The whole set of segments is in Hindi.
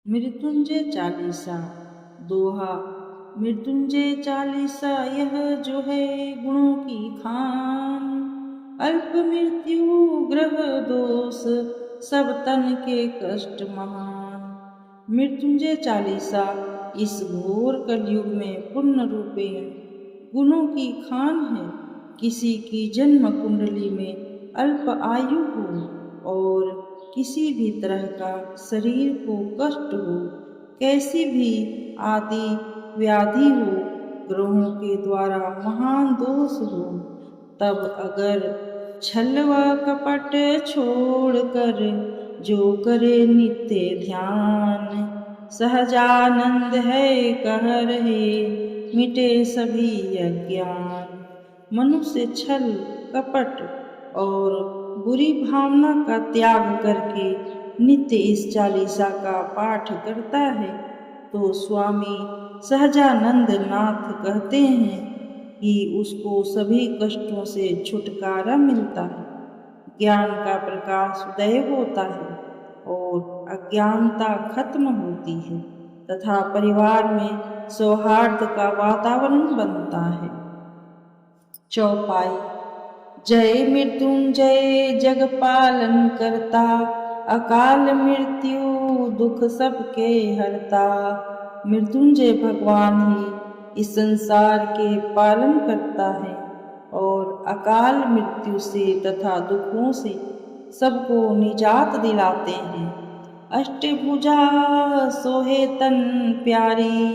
मृत्युंजय चालीसा। दोहा। मृत्युंजय चालीसा यह जो है गुणों की खान। अल्प मृत्यु ग्रह दोष सब तन के कष्ट महान। मृत्युंजय चालीसा इस घोर कलयुग में पूर्ण रूपेण गुणों की खान है। किसी की जन्म कुंडली में अल्प आयु हो और किसी भी तरह का शरीर को कष्ट हो, कैसी भी आदि व्याधि हो, ग्रहों के द्वारा महान दोष हो, तब अगर छल व कपट छोड़कर जो करे नित्य ध्यान, सहजानंद है कह रहे मिटे सभी अज्ञान। मनुष्य छल कपट और बुरी भावना का त्याग करके नित्य इस चालीसा का पाठ करता है तो स्वामी सहजानंद नाथ कहते हैं कि उसको सभी कष्टों से छुटकारा मिलता है, ज्ञान का प्रकाश उदय होता है और अज्ञानता खत्म होती है तथा परिवार में सौहार्द का वातावरण बनता है। चौपाई। जय मृत्युंजय जग पालन करता, अकाल मृत्यु दुख सबके हरता। मृत्युंजय भगवान ही इस संसार के पालन करता है और अकाल मृत्यु से तथा दुखों से सबको निजात दिलाते हैं। अष्टभुजा सोहे तन प्यारी,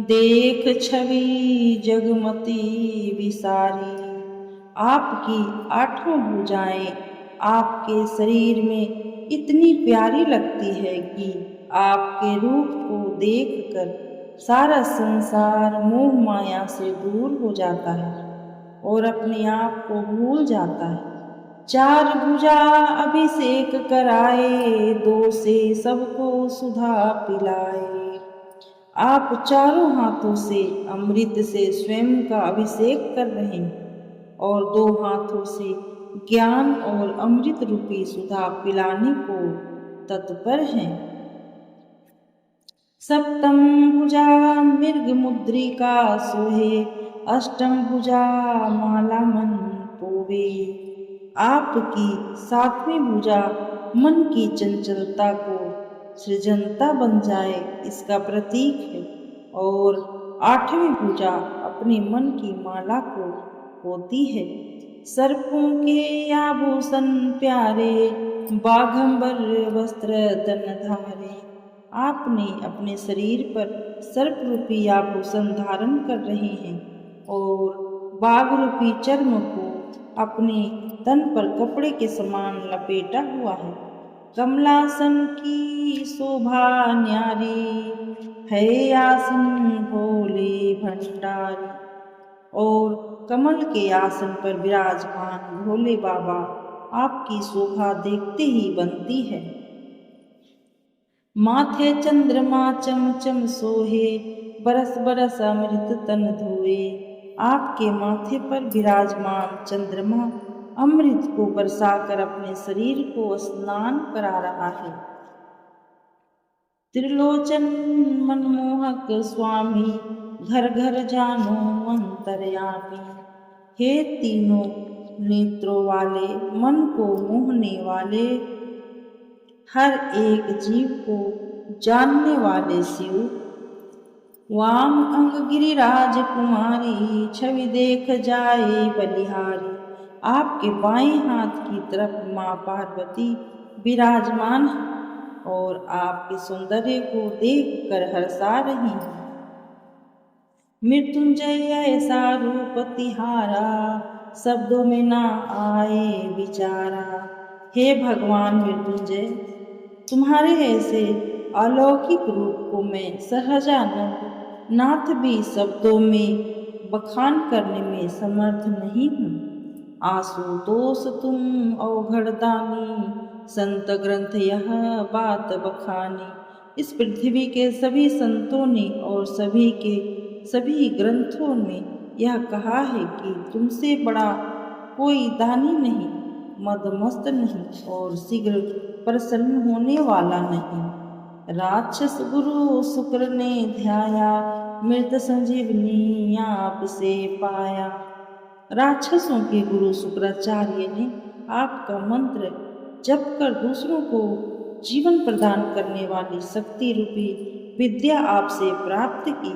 देख छवि जगमती विसारी। आपकी आठों भुजाएं आपके शरीर में इतनी प्यारी लगती है कि आपके रूप को देखकर सारा संसार मोह माया से दूर हो जाता है और अपने आप को भूल जाता है। चार भुजा अभिषेक कराए, दो से सबको सुधा पिलाए। आप चारों हाथों से अमृत से स्वयं का अभिषेक कर रहे हैं और दो हाथों से ज्ञान और अमृत रूपी सुधा पिलाने को तत्पर हैं। सप्तम भुजा मृग मुद्रिका सोहे, अष्टम भुजा माला मन पोवे। आपकी सातवीं भुजा मन की चंचलता को सृजनता बन जाए इसका प्रतीक है और आठवीं भुजा अपने मन की माला को होती है। सर्पों के आभूषण प्यारे, बाघंबर वस्त्र तन धारे। आपने अपने शरीर पर सर्प रूपी आभूषण धारण कर रहे हैं और बाघ रूपी चर्म को अपने तन पर कपड़े के समान लपेटा हुआ है। कमलासन की शोभा न्यारी, है आसन भोले भंडारी। और कमल के आसन पर विराजमान भोले बाबा आपकी शोभा देखते ही बनती है। माथे चंद्रमा चम चम सोहे, बरस बरस अमृत तन धोए। आपके माथे पर विराजमान चंद्रमा अमृत को बरसाकर अपने शरीर को स्नान करा रहा है। त्रिलोचन मनमोहक स्वामी, घर घर जानो अंतर्यामी। हे तीनों नेत्रों वाले, मन को मोहने वाले, हर एक जीव को जानने वाले शिव। वाम अंग गिरिराज कुमारी, छवि देख जाए बलिहारी। आपके बाएं हाथ की तरफ माँ पार्वती विराजमान है और आपके सौंदर्य को देखकर हर्षा रही है। मृत्युंजय ऐसा रूप तिहारा, शब्दों में ना आए विचारा। हे भगवान मृत्युंजय, तुम्हारे ऐसे अलौकिक रूप को मैं सहजानंद नाथ भी शब्दों में बखान करने में समर्थ नहीं हूँ। आशुतोष तुम अवघड़दानी, संत ग्रंथ यह बात बखानी। इस पृथ्वी के सभी संतों ने और सभी के सभी ग्रंथों में यह कहा है कि तुमसे बड़ा कोई दानी नहीं, मदमस्त नहीं और शीघ्र प्रसन्न होने वाला नहीं। राक्षस गुरु शुक्र ने ध्याया, मृत संजीवनी आपसे पाया। राक्षसों के गुरु शुक्राचार्य ने आपका मंत्र जप कर दूसरों को जीवन प्रदान करने वाली शक्ति रूपी विद्या आपसे प्राप्त की,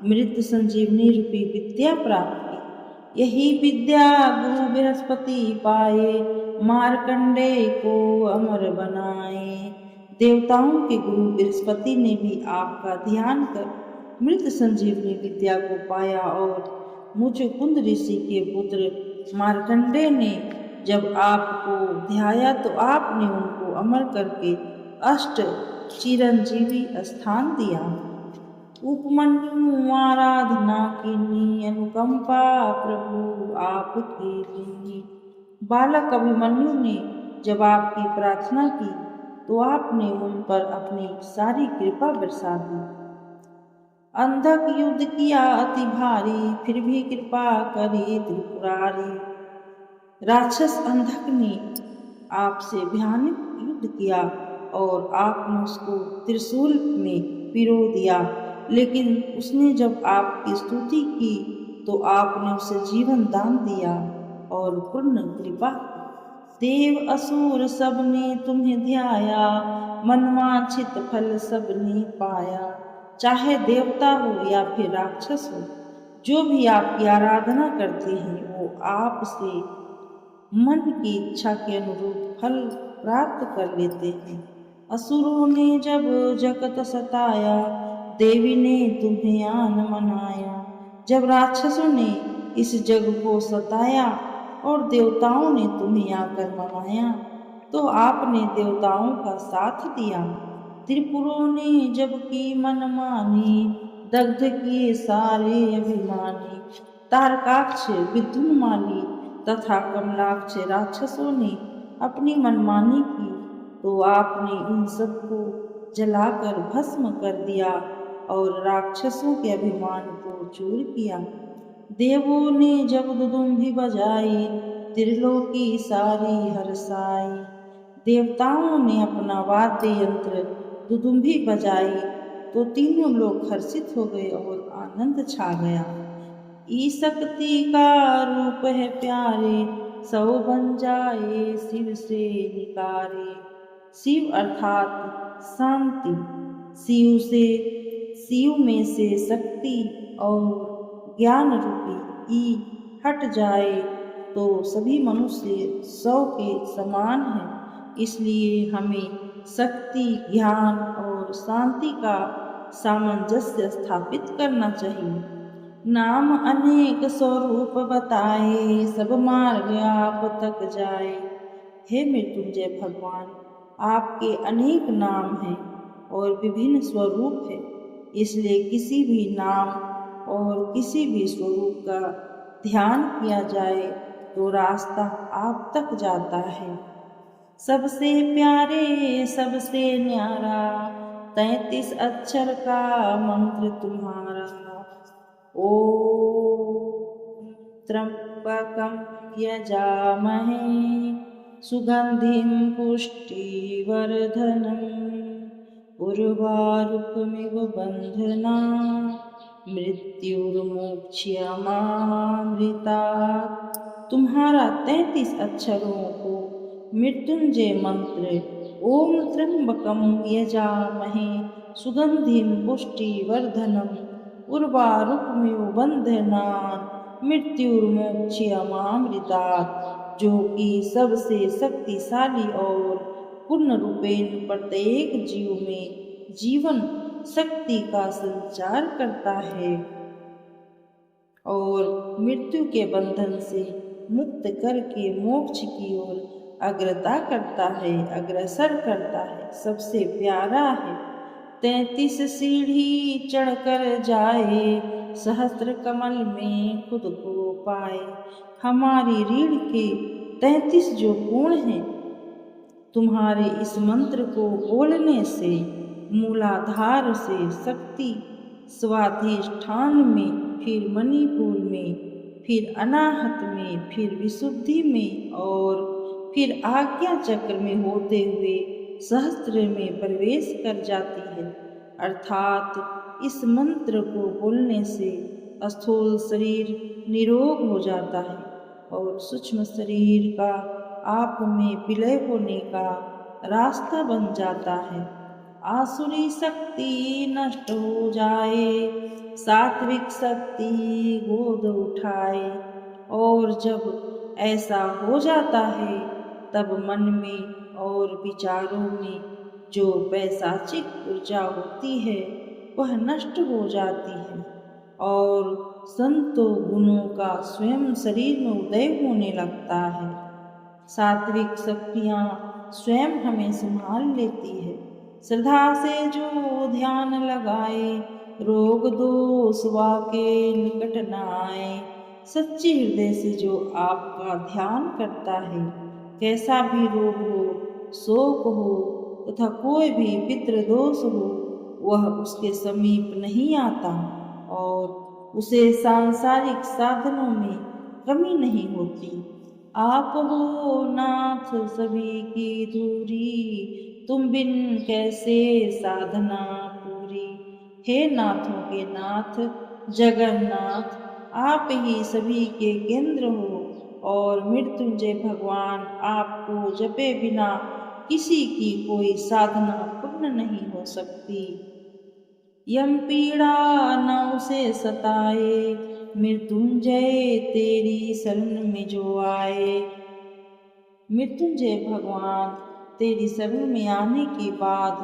मृत संजीवनी रूपी विद्या प्राप्त की। यही विद्या गुरु बृहस्पति पाए, मार्कंडेय को अमर बनाए। देवताओं के गुरु बृहस्पति ने भी आपका ध्यान कर मृत संजीवनी विद्या को पाया और मुचुकुंद ऋषि के पुत्र मार्कंडेय ने जब आपको ध्याया तो आपने उनको अमर करके अष्ट चिरंजीवी स्थान दिया। उपमन्यु आराधना कीनी, अनुकंपा प्रभु आपकी लीनी। बालक अभिमन्यु ने जब आपकी प्रार्थना की तो आपने उन पर अपनी सारी कृपा बरसा दी। अंधक युद्ध किया अति भारी, फिर भी कृपा करी त्रिपुरारी। राक्षस अंधक ने आपसे भयानक युद्ध किया और आपने उसको त्रिशूल में पिरो दिया, लेकिन उसने जब आपकी स्तुति की तो आपने उसे जीवन दान दिया और पूर्ण कृपा। देव असुर सबने तुम्हें ध्याया, मनवांछित फल सबने पाया। चाहे देवता हो या फिर राक्षस हो, जो भी आपकी आराधना करते हैं वो आपसे मन की इच्छा के अनुरूप फल प्राप्त कर लेते हैं। असुरों ने जब जगत सताया, देवी ने तुम्हें आन मनाया। जब राक्षसों ने इस जग को सताया और देवताओं ने तुम्हें आकर मनाया तो आपने देवताओं का साथ दिया। त्रिपुरों ने जब की मनमानी, दग्ध किए सारे अभिमानी। तारकाक्ष, विद्युन्माली तथा कमलाक्ष राक्षसों ने अपनी मनमानी की तो आपने इन सबको जलाकर भस्म कर दिया और राक्षसों के अभिमान को चूर किया। देवों ने जब दुदुम्भी बजाई, त्रिलोकी सारी हर्षाई। देवताओं ने अपना वाद्य यंत्र दुदुम्भी बजाई तो तीनों लोग हर्षित हो गए और आनंद छा गया। ई शक्ति का रूप है प्यारे, सौ बन जाए शिव से निकारे। शिव अर्थात शांति, शिव में से शक्ति और ज्ञान रूपी ई हट जाए तो सभी मनुष्य सौ के समान हैं। इसलिए हमें शक्ति, ज्ञान और शांति का सामंजस्य स्थापित करना चाहिए। नाम अनेक स्वरूप बताए, सब मार्ग आप तक जाए। हे मृत्युंजय भगवान, आपके अनेक नाम हैं और विभिन्न स्वरूप है, इसलिए किसी भी नाम और किसी भी स्वरूप का ध्यान किया जाए तो रास्ता आप तक जाता है। सबसे प्यारे सबसे न्यारा, 33 अक्षर का मंत्र तुम्हारा। ओम त्र्यंबकं यजामहे, सुगंधिं पुष्टिवर्धनम्, उर्वारुकमिव बन्धनान्, मृत्युर्मोक्ष्यमामृतात्। तुम्हारा 33 अक्षरों को मृत्युंजय मंत्र ओम त्र्यंबकं यजामहे, सुगंधिं पुष्टिवर्धनम्, उर्वारुकमिव बन्धनान्, मृत्युर्मोक्ष्यमामृतात्, जो कि सबसे शक्तिशाली और पूर्ण रूपेण प्रत्येक जीव में जीवन शक्ति का संचार करता है और मृत्यु के बंधन से मुक्त करके मोक्ष की ओर अग्रसर करता है, सबसे प्यारा है। 33 सीढ़ी चढ़कर जाए, सहस्त्र कमल में खुद को पाए। हमारी रीढ़ के 33 जो गुण हैं, तुम्हारे इस मंत्र को बोलने से मूलाधार से शक्ति, स्वाधिष्ठान में, फिर मणिपुर में, फिर अनाहत में, फिर विशुद्धि में और फिर आज्ञा चक्र में होते हुए सहस्त्र में प्रवेश कर जाती है। अर्थात इस मंत्र को बोलने से स्थूल शरीर निरोग हो जाता है और सूक्ष्म शरीर का आप में विलय होने का रास्ता बन जाता है। आसुरी शक्ति नष्ट हो जाए, सात्विक शक्ति गोद उठाए। और जब ऐसा हो जाता है तब मन में और विचारों में जो पैशाचिक ऊर्जा होती है वह नष्ट हो जाती है और संतों गुणों का स्वयं शरीर में उदय होने लगता है। सात्विक शक्तियाँ स्वयं हमें संभाल लेती है। श्रद्धा से जो ध्यान लगाए, रोग दोष वाके निकट न आए। सच्चे हृदय से जो आपका ध्यान करता है, कैसा भी रोग हो, शोक हो तथा कोई भी पितृदोष हो, वह उसके समीप नहीं आता और उसे सांसारिक साधनों में कमी नहीं होती। आप हो नाथ सभी की दूरी, तुम बिन कैसे साधना पूरी। हे नाथों के नाथ जगन्नाथ, आप ही सभी के केंद्र हो और मृत्युंजय भगवान आपको जपे बिना किसी की कोई साधना पूर्ण नहीं हो सकती। यम पीड़ा न उसे सताए, मृत्युंजय तेरी शरण में जो आए। मृत्युंजय भगवान तेरी शरण में आने के बाद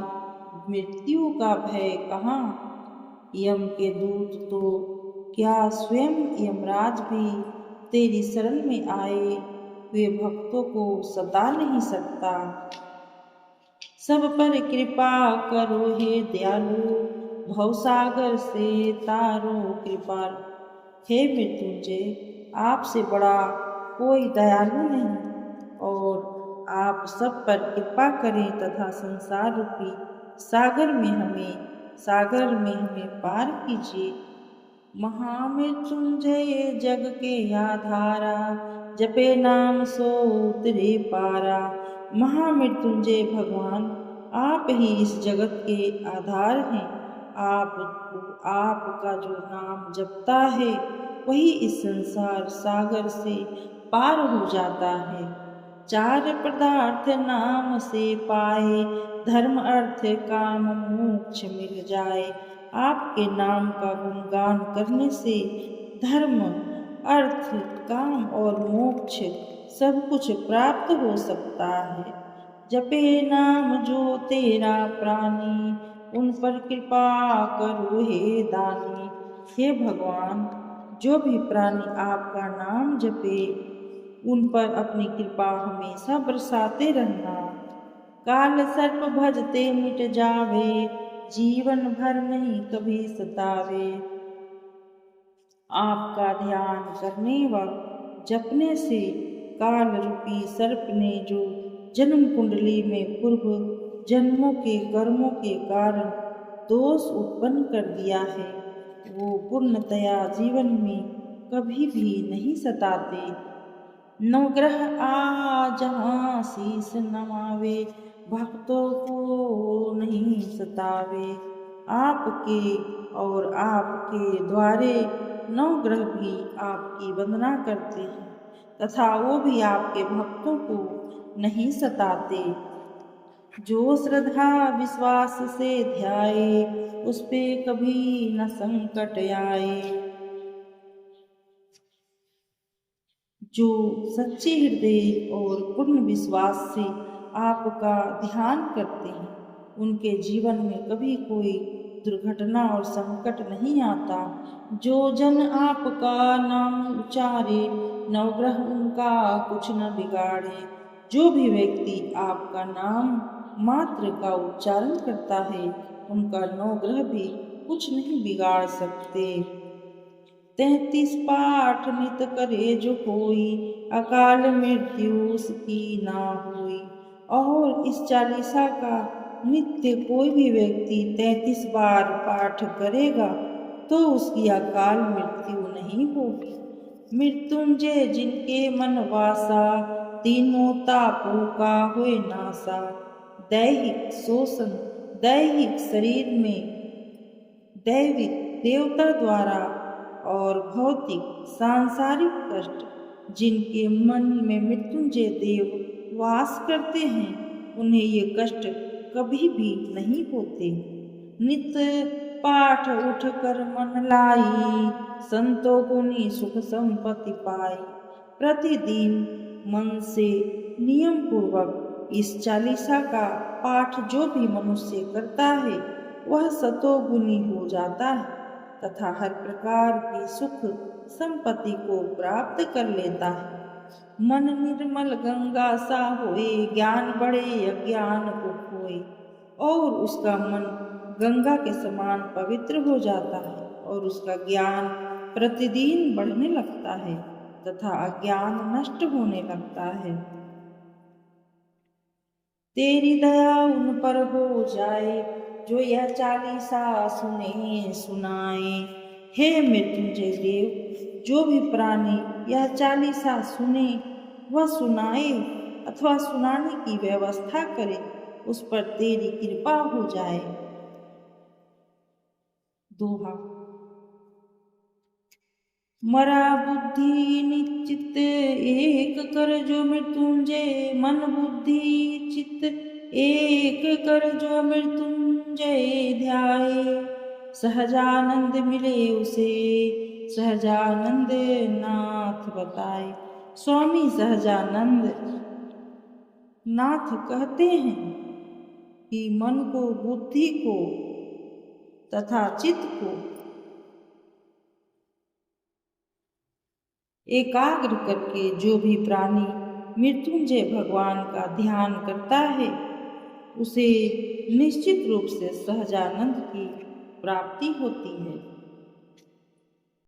मृत्यु का भय कहाँ। यम के दूत तो क्या स्वयं यमराज भी तेरी शरण में आए हुए भक्तों को सता नहीं सकता। सब पर कृपा करो हे दयालु, भवसागर से तारो कृपालु। हे मृत्युंजय, आपसे बड़ा कोई दयालु नहीं और आप सब पर कृपा करें तथा संसार रूपी सागर में हमें पार कीजिए। महामृत्युंजय जग के आधारा, जपे नाम सो उतरे पारा। महामृत्युंजय भगवान आप ही इस जगत के आधार हैं। आपका जो नाम जपता है वही इस संसार सागर से पार हो जाता है। चार पदार्थ नाम से पाए, धर्म अर्थ काम मोक्ष मिल जाए। आपके नाम का गुणगान करने से धर्म अर्थ काम और मोक्ष सब कुछ प्राप्त हो सकता है। जपे नाम जो तेरा प्राणी, उन पर कृपा करो हे दानी। हे भगवान, जो भी प्राणी आपका नाम जपे उन पर अपनी कृपा हमेशा बरसाते रहना। काल सर्प भजते मिट जावे, जीवन भर नहीं कभी सतावे। आपका ध्यान करने व जपने से काल रूपी सर्प ने जो जन्म कुंडली में पूर्व जन्मों के कर्मों के कारण दोष उत्पन्न कर दिया है, वो पूर्णतया जीवन में कभी भी नहीं सताते। नवग्रह आ जहाँ शीस नमावे, भक्तों को नहीं सतावे। आपके और आपके द्वारे नवग्रह भी आपकी वंदना करते हैं तथा वो भी आपके भक्तों को नहीं सताते। जो श्रद्धा विश्वास से ध्याए, उस पे कभी न संकट आए। जो सच्चे हृदय और पूर्ण विश्वास से आपका ध्यान करते हैं, उनके जीवन में कभी कोई दुर्घटना और संकट नहीं आता। जो जन आपका नाम उच्चारे, नवग्रह उनका कुछ न बिगाड़े। जो भी व्यक्ति आपका नाम मात्र का उच्चारण करता है, उनका नवग्रह भी कुछ नहीं बिगाड़ सकते। 33 पाठ नित करे जो कोई, अकाल मृत्यु उसकी ना हुई। और इस चालीसा का नित्य कोई भी व्यक्ति 33 बार पाठ करेगा तो उसकी अकाल मृत्यु नहीं होगी। मृत्युंजय जिनके मन वासा, तीनों तापों का हुए नासा। दैहिक शोषण, दैहिक शरीर में दैविक देवता द्वारा और भौतिक सांसारिक कष्ट जिनके मन में मृत्युंजय देव वास करते हैं, उन्हें ये कष्ट कभी भी नहीं होते। नित पाठ उठ कर मन लाई, संतो गुनी सुख संपत्ति पाई। प्रतिदिन मन से नियम पूर्वक इस चालीसा का पाठ जो भी मनुष्य करता है वह सतोगुनी हो जाता है तथा हर प्रकार की सुख संपत्ति को प्राप्त कर लेता है। मन निर्मल गंगा सा होए, ज्ञान बढ़े अज्ञान को खोए। और उसका मन गंगा के समान पवित्र हो जाता है और उसका ज्ञान प्रतिदिन बढ़ने लगता है तथा अज्ञान नष्ट होने लगता है। तेरी दया उन पर हो जाए जो यह चालीसा सुने सुनाए। हे मृत्युंजय देव, जो भी प्राणी यह चालीसा सुने वह सुनाए अथवा सुनाने की व्यवस्था करे, उस पर तेरी कृपा हो जाए। दोहा। मरा बुद्धि निश्चित एक कर जो मृत्युंजय, मन बुद्धि चित्त एक कर जो मृत्युंजय ध्याए। सहजानंद मिले उसे, सहजानंद नाथ बताए। स्वामी सहजानंद नाथ कहते हैं कि मन को, बुद्धि को तथा चित्त को एकाग्र करके जो भी प्राणी मृत्युंजय भगवान का ध्यान करता है उसे निश्चित रूप से सहजानंद की प्राप्ति होती है।